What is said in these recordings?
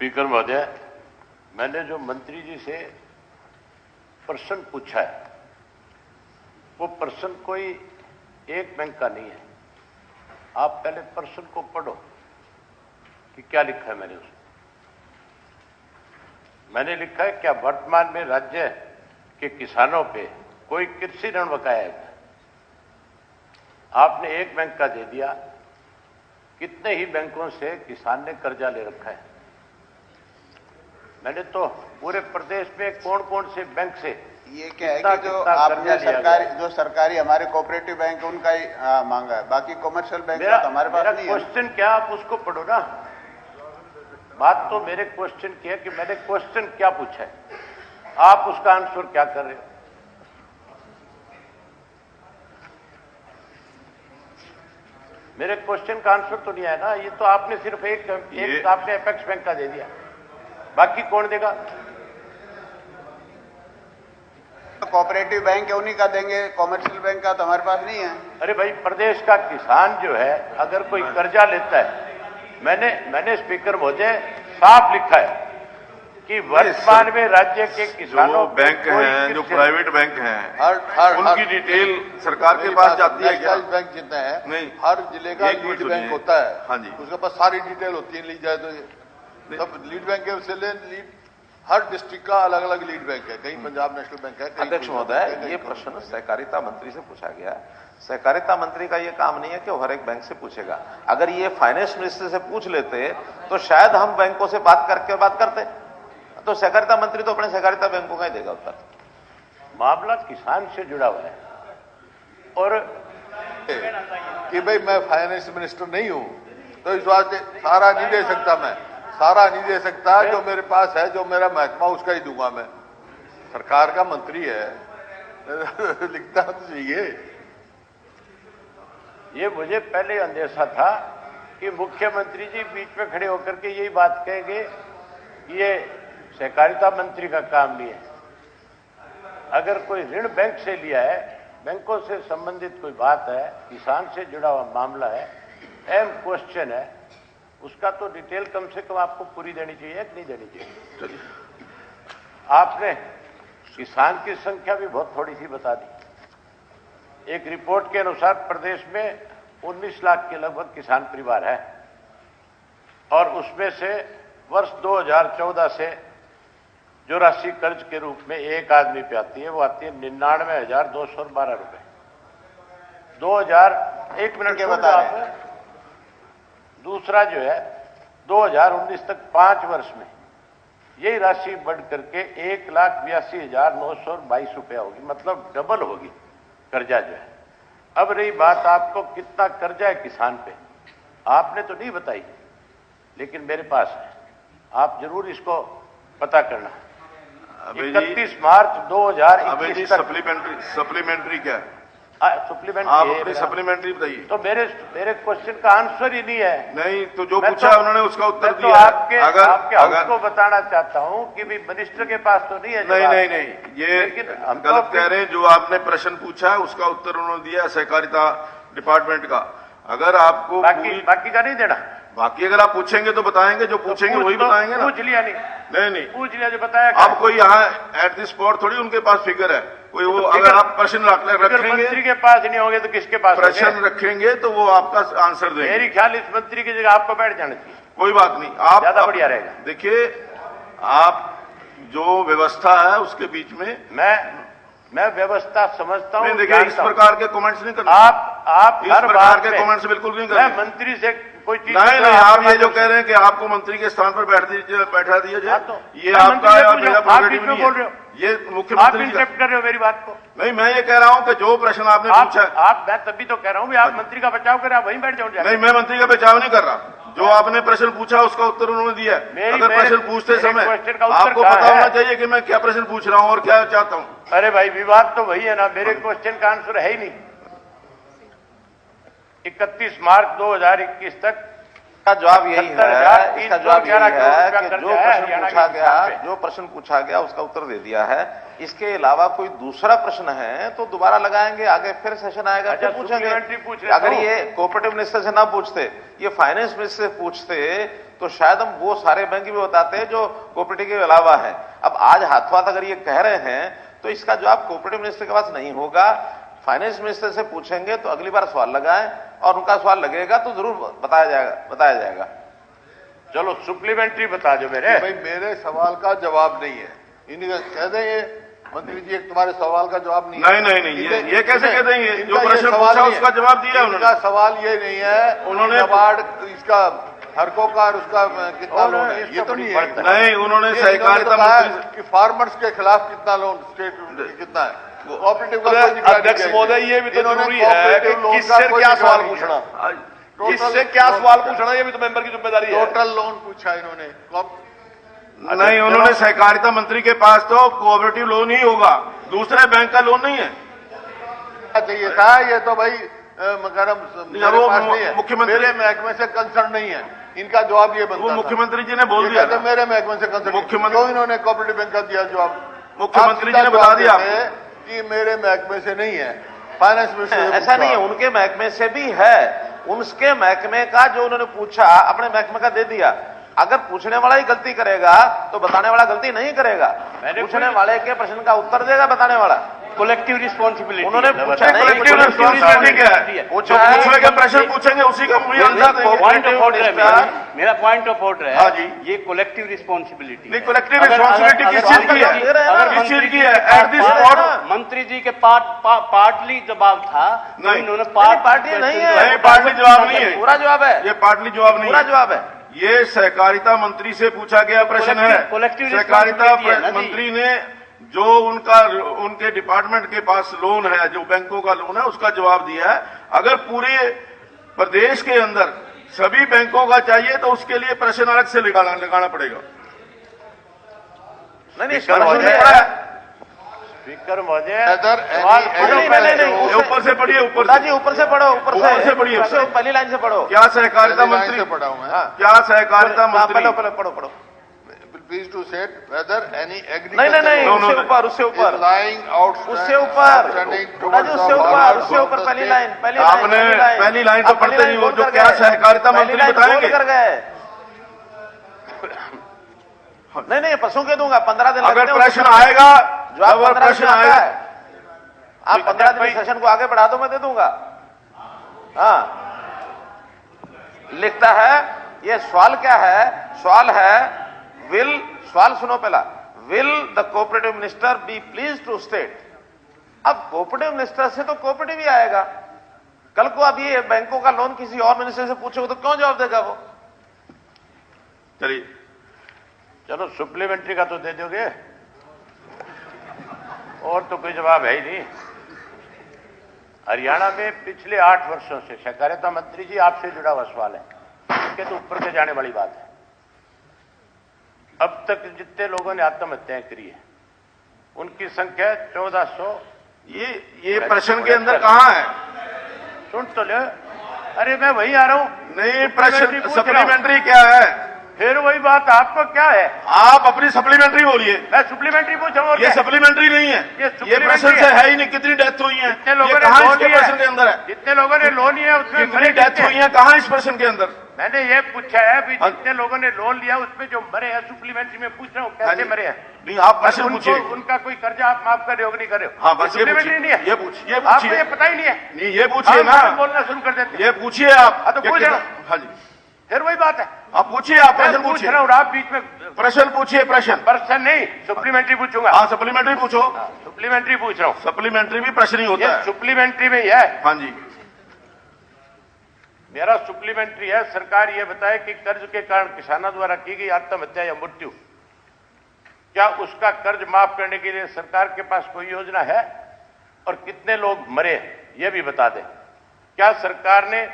Speaker महोदय, मैंने जो मंत्री जी से प्रश्न पूछा है वो प्रश्न कोई एक बैंक का नहीं है। आप पहले प्रश्न को पढ़ो कि क्या लिखा है मैंने उसमें। मैंने लिखा है क्या वर्तमान में राज्य के किसानों पे कोई कृषि ऋण बकाया है? आपने एक बैंक का दे दिया, कितने ही बैंकों से किसान ने कर्जा ले रखा है। मैंने तो पूरे प्रदेश में कौन कौन से बैंक से ये क्या है कि जो आपने सरकारी हमारे कोऑपरेटिव बैंक है उनका ही मांगा है, बाकी कॉमर्शियल बैंक का तो हमारे पास नहीं है। क्वेश्चन क्या, आप उसको पढ़ो ना। बात तो मेरे क्वेश्चन की है कि मैंने क्वेश्चन क्या पूछा है, आप उसका आंसर क्या कर रहे हो। मेरे क्वेश्चन का आंसर तो नहीं है ना। ये तो आपने सिर्फ एक आपने एपेक्स बैंक का दे दिया, बाकी कौन देगा? कोऑपरेटिव बैंक है उन्हीं का देंगे, कॉमर्शियल बैंक का तो हमारे पास नहीं है। अरे भाई, प्रदेश का किसान जो है अगर कोई कर्जा लेता है, मैंने स्पीकर महोदय साफ लिखा है कि वर्तमान में राज्य के किसानों जो बैंक हैं, जो प्राइवेट बैंक हैं, उनकी डिटेल सरकार के पास जाती है क्या? बैंक जितना है नहीं, हर जिले का लीड बैंक होता है। हाँ जी, उसके पास सारी डिटेल होती है, ली जाए तो सब लीड बैंक है। उससे लीड हर डिस्ट्रिक्ट का अलग अलग लीड बैंक है, कहीं पंजाब नेशनल बैंक है। अध्यक्ष महोदय, ये प्रश्न सहकारिता मंत्री से पूछा गया। सहकारिता मंत्री का ये काम नहीं है कि वो हर एक बैंक से पूछेगा। अगर ये फाइनेंस मिनिस्टर से पूछ लेते तो शायद हम बैंकों से बात करते। तो सहकारिता मंत्री तो अपने सहकारिता बैंकों का ही देगा उत्तर। मामला किसान से जुड़ा हुआ है और कि भाई मैं फाइनेंस मिनिस्टर नहीं हूं तो इस बात से सारा नहीं दे सकता, मैं सारा नहीं दे सकता। जो मेरे पास है, जो मेरा महकमा, उसका ही दूंगा मैं। सरकार का मंत्री है लिखता तो चाहिए। ये मुझे पहले अंदेशा था कि मुख्यमंत्री जी बीच में खड़े होकर के यही बात कहेंगे कि ये सहकारिता मंत्री का काम नहीं है। अगर कोई ऋण बैंक से लिया है, बैंकों से संबंधित कोई बात है, किसान से जुड़ा हुआ मामला है, अहम क्वेश्चन है, उसका तो डिटेल कम से कम आपको पूरी देनी चाहिए कि नहीं देनी चाहिए। आपने किसान की संख्या भी बहुत थोड़ी सी बता दी। एक रिपोर्ट के अनुसार प्रदेश में 19 लाख के लगभग किसान परिवार है और उसमें से वर्ष 2014 से जो राशि कर्ज के रूप में एक आदमी पे आती है वो आती है 99,212 रुपए। 1 मिनट के बता रहे हैं। दूसरा जो है 2019 तक 5 वर्ष में यही राशि बढ़ करके 1,82,922 रुपया होगी, मतलब डबल होगी कर्जा जो है। अब रही बात आपको कितना कर्जा है किसान पे, आपने तो नहीं बताई, लेकिन मेरे पास है, आप जरूर इसको पता करना। 31 मार्च 2021 तक सप्लीमेंट्री क्या है? सप्लीमेंट्री आप अपनी सप्लीमेंट्री बताइए। तो मेरे क्वेश्चन का आंसर ही नहीं है। नहीं तो जो पूछा तो, उन्होंने उसका उत्तर तो दिया। आपके आपको बताना चाहता हूं कि भी मिनिस्टर के पास तो नहीं है। नहीं, ये गलत कह रहे हैं। जो आपने प्रश्न पूछा है उसका उत्तर उन्होंने दिया सहकारिता डिपार्टमेंट का। अगर आपको बाकी का नहीं देना, बाकी अगर आप पूछेंगे तो बताएंगे, जो पूछेंगे वही बताएंगे ना। पूछ लिया नहीं पूछ लिया जो बताया। अब कोई यहाँ एट द स्पॉट थोड़ी उनके पास फिगर है कोई। वो अगर आप प्रश्न रखेंगे, मंत्री के पास नहीं होंगे तो किसके पास? प्रश्न रखेंगे तो वो आपका आंसर देंगे। मेरी ख्याल इस मंत्री की जगह आपको बैठ जाना चाहिए। कोई बात नहीं, आप ज्यादा बढ़िया रहेगा। देखिए, आप जो व्यवस्था है उसके बीच में मैं व्यवस्था समझता हूं। देखिए, इस प्रकार के कमेंट्स नहीं करना। आप इस प्रकार के कमेंट्स बिल्कुल नहीं करना। मंत्री से कोई चीज नहीं, आप ये जो कह रहे हैं कि आपको मंत्री के स्थान पर बैठा दिया जाए, ये आपका मेरा प्रोग्रेटिव नहीं है। ये मुख्यमंत्री कर रहे हो मेरी बात को। नहीं, मैं ये कह रहा हूं कि जो प्रश्न आपने पूछा, मैं तभी तो कह रहा हूं आप मंत्री का बचाव करें, आप वहीं बैठ जाओ। नहीं, मैं मंत्री का बचाव नहीं कर रहा। जो आपने प्रश्न पूछा उसका उत्तर उन्होंने दिया। अगर प्रश्न पूछते समय आपको पता होना चाहिए कि मैं क्या प्रश्न पूछ रहा हूं और क्या चाहता हूं। अरे भाई, विवाद तो वही है ना, मेरे क्वेश्चन का आंसर है ही नहीं। 31 मार्च 2021 तक इसका जवाब यही है, इसका जवाब यही है कि जो प्रश्न पूछा गया उसका उत्तर दे दिया है। इसके अलावा कोई दूसरा प्रश्न है तो दोबारा लगाएंगे, आगे फिर सेशन आएगा, फिर पूछेंगे। अगर ये कोऑपरेटिव मिनिस्टर से ना पूछते, ये फाइनेंस मिनिस्टर से पूछते, तो शायद हम वो सारे बैंक भी बताते जो कोऑपरेटिव के अलावा है। अब आज हाथों हाथ अगर ये कह रहे हैं तो इसका जवाब कोऑपरेटिव मिनिस्टर के पास नहीं होगा, फाइनेंस मिनिस्टर से पूछेंगे। तो अगली बार सवाल लगाएं और उनका सवाल लगेगा तो जरूर बताया जाएगा। चलो सप्लीमेंट्री बता दो मेरे। भाई मेरे सवाल का जवाब नहीं है, इन्हीं कह देंगे मंत्री जी तुम्हारे सवाल का जवाब नहीं है। नहीं, ये कैसे कह देंगे? जो प्रश्न पूछा उसका जवाब दिया उन्होंने। उनका सवाल ये नहीं है उन्होंने नाबार्ड इसका हरको का और उसका कितना लोन है, ये तो नहीं है। नहीं, उन्होंने सहकारिता मंत्री कि फार्मर्स के खिलाफ कितना लोन स्टेट कितना है, कोऑपरेटिव का अध्यक्ष महोदय, ये भी तो जरूरी है कि किससे क्या सवाल पूछना, किससे क्या सवाल पूछना, ये भी तो मेंबर की जिम्मेदारी है। टोटल लोन पूछा इन्होंने। नहीं, उन्होंने सहकारिता मंत्री के पास तो कोऑपरेटिव लोन ही होगा, दूसरे बैंक का लोन नहीं है। चाहिए था ये तो भाई मुख्यमंत्री मेरे महकमे से कंसर्न नहीं है, इनका जवाब ये बनता वो मुख्यमंत्री जी ने बोल दिया, मेरे महकमे से कंसर्न। मुख्यमंत्री तो इन्होंने कोऑपरेटिव बैंक का दिया जवाब, मुख्यमंत्री जी ने बता दिया कि मेरे महकमे से नहीं है, फाइनेंस मिनिस्टर। ऐसा नहीं है, उनके महकमे से भी है, उनके महकमे का जो उन्होंने पूछा अपने महकमे का दे दिया। अगर पूछने वाला ही गलती करेगा तो बताने वाला गलती नहीं करेगा, पूछने वाले के प्रश्न का उत्तर देगा बताने वाला। कलेक्टिव रिस्पॉन्सिबिलिटी उन्होंने पूछा नहीं, कलेक्टिव रिस्पॉन्सिबिलिटी क्या है? पूछेंगे प्रश्न पूछेंगे उसी का पॉइंट ऑफ ऑर्डर है, मेरा पॉइंट ऑफ ऑर्डर है। हाँ जी, ये कलेक्टिव रिस्पॉन्सिबिलिटी। नहीं, कलेक्टिव रिस्पॉन्सिबिलिटी किस चीज की है? किस चीज की है? एट दिस स्पॉट मंत्री जी के पार्टली जवाब था, नहीं, इन्होंने पार्टली नहीं है, पार्टली जवाब नहीं है, पूरा जवाब है, ये पार्टली जवाब नहीं, पूरा जवाब है। ये सहकारिता मंत्री से पूछा गया प्रश्न है। सहकारिता मंत्री ने जो उनके डिपार्टमेंट के पास लोन है, जो बैंकों का लोन है, उसका जवाब दिया है। अगर पूरे प्रदेश के अंदर सभी बैंकों का चाहिए तो उसके लिए प्रश्न अलग से लगाना पड़ेगा। नहीं, स्पीकर महोदय, ऊपर से पढ़िए, ऊपर से पढ़ो, ऊपर से पढ़िए, पहली लाइन से पढ़ो। क्या सहकारिता मंत्री से पढ़ा हूं, क्या सहकारिता मंत्री, पढ़ो please to set whether any नहीं, उससे ऊपर, उससे ऊपर, उससे ऊपर, उससे ऊपर पहली लाइन, आपने पहली लाइन तो पढ़ते नहीं हो, जो क्या सहकारिता मंत्री बताएंगे। कर गए नहीं, पशु के दूंगा 15 दिन। अगर प्रश्न आएगा, जब प्रश्न आएगा, आप 15 दिन सेशन को आगे बढ़ा दो, मैं दे दूंगा। हाँ, लिखता है, ये सवाल क्या है? सवाल है सवाल सुनो पहला, will the cooperative minister be please to state. अब कोऑपरेटिव मिनिस्टर से तो कोऑपरेटिव ही आएगा, कल को अब ये बैंकों का लोन किसी और मिनिस्टर से पूछोगे तो क्यों जवाब देगा वो? चलिए, चलो सप्लीमेंट्री का तो दे दोगे, और तो कोई जवाब है ही नहीं। हरियाणा में पिछले 8 वर्षों से सहकारिता मंत्री जी आपसे जुड़ा हुआ सवाल है, इसके तो ऊपर से जाने वाली बात है। अब तक जितने लोगों ने आत्महत्याएं करी है उनकी संख्या 1400। ये प्रश्न के अंदर कहां है? सुन तो ले, अरे मैं वही आ रहा हूं। नहीं, प्रश्न सप्लीमेंट्री क्या है? फिर वही बात, आपको क्या है? आप अपनी सप्लीमेंट्री बोलिए। मैं सप्लीमेंट्री पूछ रहा हूं। ये सप्लीमेंट्री नहीं है, ये प्रश्न से है ही नहीं। कितनी डेथ हुई है? जितने लोगों ने कहां इसके प्रश्न के अंदर है? जितने लोगों ने लोन लिया उसमें कितनी डेथ हुई है? कहां इस प्रश्न के अंदर? मैंने ये पूछा है भी जितने लोगों ने लोन लिया उसमें जो मरे हैं, सप्लीमेंट्री में पूछ रहा हूँ कैसे मरे हैं। नहीं, आप प्रश्न पूछिए। उनका कोई कर्जा आप माफ कर रहे हो नहीं कर रहे हो? हाँ, बस सप्लीमेंट्री नहीं है। ये पूछिए, आपको ये पता ही नहीं है। नहीं, ये पूछिए ना, बोलना शुरू कर देते। ये पूछिए आप। तो पूछ रहा हूँ। हाँ जी, फिर वही बात है, आप पूछिए, आप प्रश्न पूछ पूछिए। रहा हूँ, आप बीच में प्रश्न पूछिए। प्रश्न नहीं, सप्लीमेंट्री पूछूंगा। हाँ, सप्लीमेंट्री पूछो। सप्लीमेंट्री पूछ रहा हूँ। सप्लीमेंट्री भी प्रश्न ही होता है। सप्लीमेंट्री में है। हाँ जी, मेरा सप्लीमेंट्री है, सरकार ये बताए कि कर्ज के कारण किसानों द्वारा की गई आत्महत्या या मृत्यु, क्या उसका कर्ज माफ करने के लिए सरकार के पास कोई योजना है और कितने लोग मरे, यह भी बता दें। क्या सरकार ने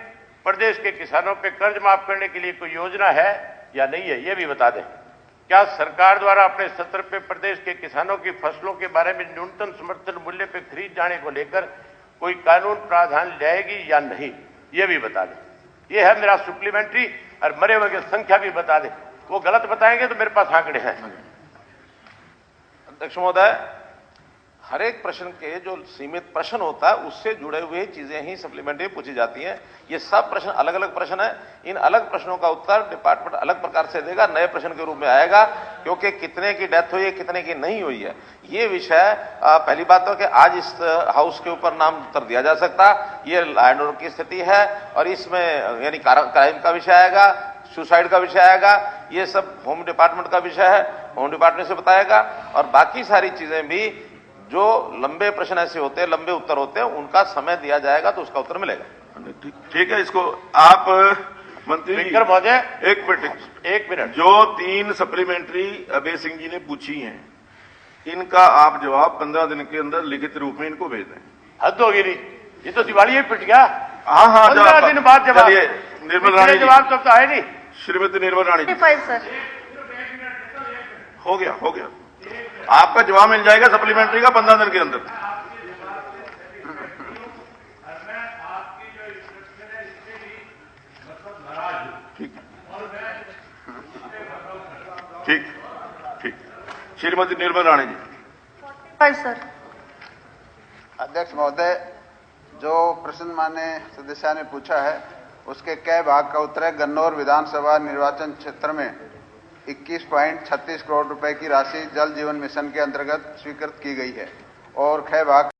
प्रदेश के किसानों पे कर्ज माफ करने के लिए कोई योजना है या नहीं है, यह भी बता दें। क्या सरकार द्वारा अपने सत्र पे प्रदेश के किसानों की फसलों के बारे में न्यूनतम समर्थन मूल्य पे खरीद जाने को लेकर कोई कानून प्रावधान लाएगी या नहीं, यह भी बता दें। यह है मेरा सप्लीमेंट्री। और मरे हुए की संख्या भी बता दे। वो गलत बताएंगे तो मेरे पास आंकड़े हैं। अध्यक्ष महोदय, हर एक प्रश्न के जो सीमित प्रश्न होता है उससे जुड़े हुए चीजें ही सप्लीमेंट्री पूछी जाती हैं। ये सब प्रश्न अलग अलग प्रश्न है। इन अलग प्रश्नों का उत्तर डिपार्टमेंट अलग प्रकार से देगा, नए प्रश्न के रूप में आएगा, क्योंकि कितने की डेथ हुई है, कितने की नहीं हुई है, ये विषय पहली बात तो कि आज इस हाउस के ऊपर नाम उत्तर दिया जा सकता। ये लॉ एंड ऑर्डर की स्थिति है और इसमें यानी क्राइम का विषय आएगा, सुसाइड का विषय आएगा, ये सब होम डिपार्टमेंट का विषय है, होम डिपार्टमेंट से बताएगा। और बाकी सारी चीजें भी जो लंबे प्रश्न ऐसे होते हैं, लंबे उत्तर होते हैं, उनका समय दिया जाएगा तो उसका उत्तर मिलेगा। ठीक है, इसको आप मंत्री स्पीकर महोदय एक मिनट जो 3 सप्लीमेंट्री अभय सिंह जी ने पूछी हैं, इनका आप जवाब 15 दिन के अंदर लिखित रूप में इनको भेज दें। हद होगी नहीं, ये तो दिवाली ही पिट गया। हाँ 15 दिन बाद जवाब। निर्मल रानी जवाब तो है नहीं। श्रीमती निर्मल रानी जी, सर हो गया आपका जवाब मिल जाएगा सप्लीमेंट्री का 15 दिन के अंदर। ठीक श्रीमती निर्मल रानी जी। सर अध्यक्ष महोदय, जो प्रश्न माननीय सदस्य ने पूछा है उसके कई भाग का उत्तर है। गन्नौर विधानसभा निर्वाचन क्षेत्र में 21.36 करोड़ रुपए की राशि जल जीवन मिशन के अंतर्गत स्वीकृत की गई है और कई भाग